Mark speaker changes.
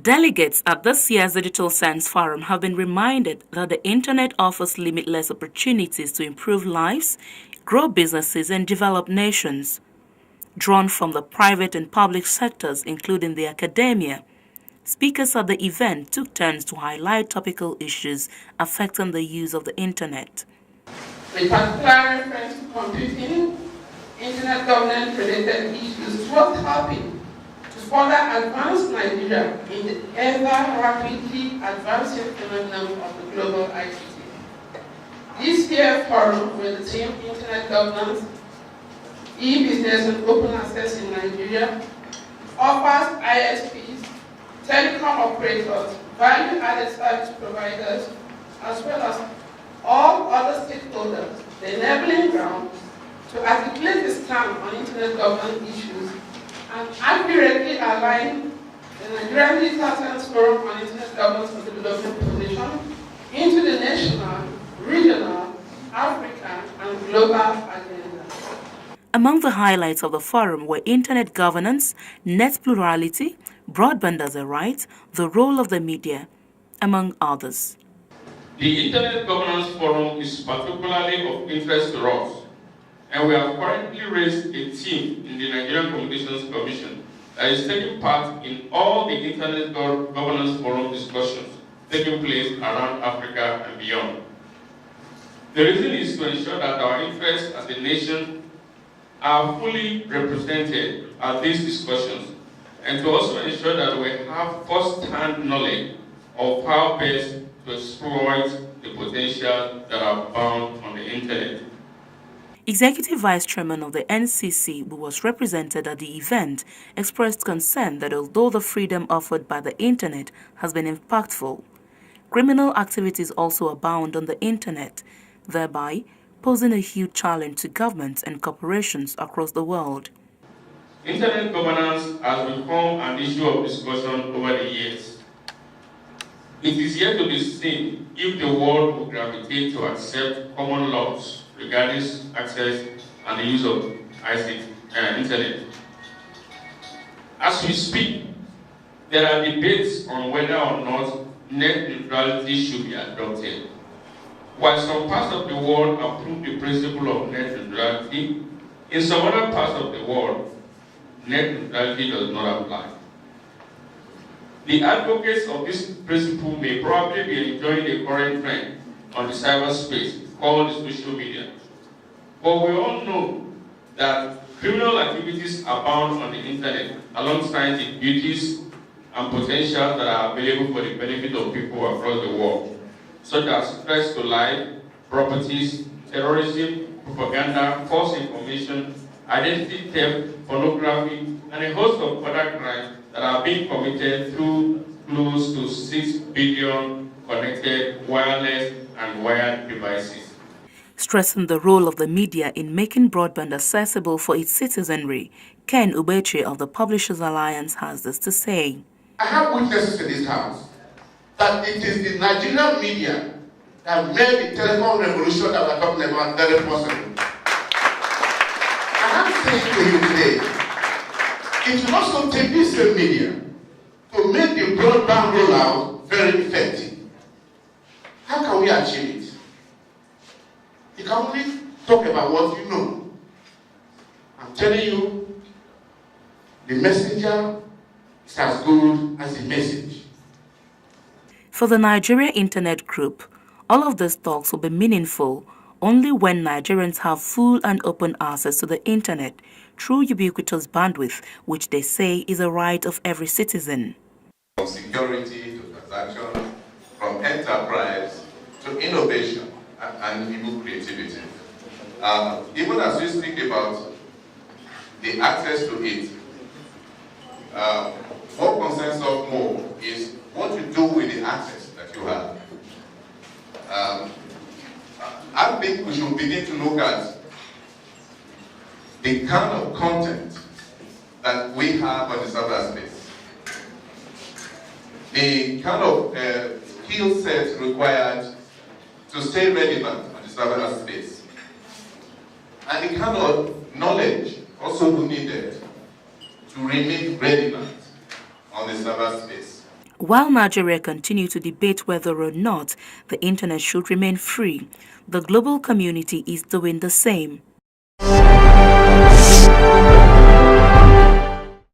Speaker 1: Delegates at this year's Digital Science Forum have been reminded that the Internet offers limitless opportunities to improve lives, grow businesses, and develop nations. Drawn from the private and public sectors, including the academia, speakers at the event took turns to highlight topical issues affecting the use of the Internet.
Speaker 2: With particular reference to computing, Internet governance-related issues towards helping to further advance Nigeria in the ever rapidly advancing phenomenon of the global ICT. This year's forum with the theme Internet Governance, E-Business and Open Access in Nigeria offers ISPs, telecom operators, value-added service providers, as well as all other stakeholders the enabling ground to articulate the stand on Internet governance issues and accurately align the Nigerian Digital Science Forum on Internet Governance and Development position into the national, regional, African, and global agenda.
Speaker 1: Among the highlights of the forum were Internet governance, net plurality, broadband as a right, the role of the media, among others.
Speaker 3: The Internet Governance Forum is particularly of interest to us, and we have currently raised a team in the Nigerian Communications Commission that is taking part in all the Internet Governance Forum discussions taking place around Africa and beyond. The reason is to ensure that our interests as a nation are fully represented at these discussions, and to also ensure that we have first-hand knowledge of how best to exploit the potential that are found on the Internet.
Speaker 1: Executive Vice Chairman of the NCC, who was represented at the event, expressed concern that although the freedom offered by the Internet has been impactful, criminal activities also abound on the Internet, thereby posing a huge challenge to governments and corporations across the world.
Speaker 3: Internet governance has become an issue of discussion over the years. It is yet to be seen if the world will gravitate to accept common laws regarding access and the use of Internet. As we speak, there are debates on whether or not net neutrality should be adopted. While some parts of the world approve the principle of net neutrality, in some other parts of the world, net neutrality does not apply. The advocates of this principle may probably be enjoying the current trend on the cyberspace called the social media. But we all know that criminal activities abound on the Internet alongside the beauties and potential that are available for the benefit of people across the world, such as threats to life, properties, terrorism, propaganda, false information, identity theft, pornography, and a host of other crimes that are being committed through close to 6 billion connected wireless and wired devices.
Speaker 1: Stressing the role of the media in making broadband accessible for its citizenry, Ken Ubeche of the Publishers Alliance has this to say.
Speaker 4: I have witnesses in this house that it is the Nigerian media that made the telecom revolution that we're talking about very possible. And I'm saying to you today, it will also take this same media to make the broadband rollout very effective. How can we achieve it? You can only talk about what you know. I'm telling you, the messenger is as good as the message.
Speaker 1: For the Nigeria Internet Group, all of these talks will be meaningful only when Nigerians have full and open access to the Internet through ubiquitous bandwidth, which they say is a right of every citizen.
Speaker 5: From security to transaction, from enterprise to innovation and even creativity. Even as we speak about the access to it, what concerns us more is what you do with the access that you have. I think we should begin to look at the kind of content that we have on the cyberspace, the kind of skill sets required to stay relevant on the cyberspace, and the kind of knowledge also needed to remain relevant on the cyberspace.
Speaker 1: While Nigeria continues to debate whether or not the internet should remain free, the global community is doing the same.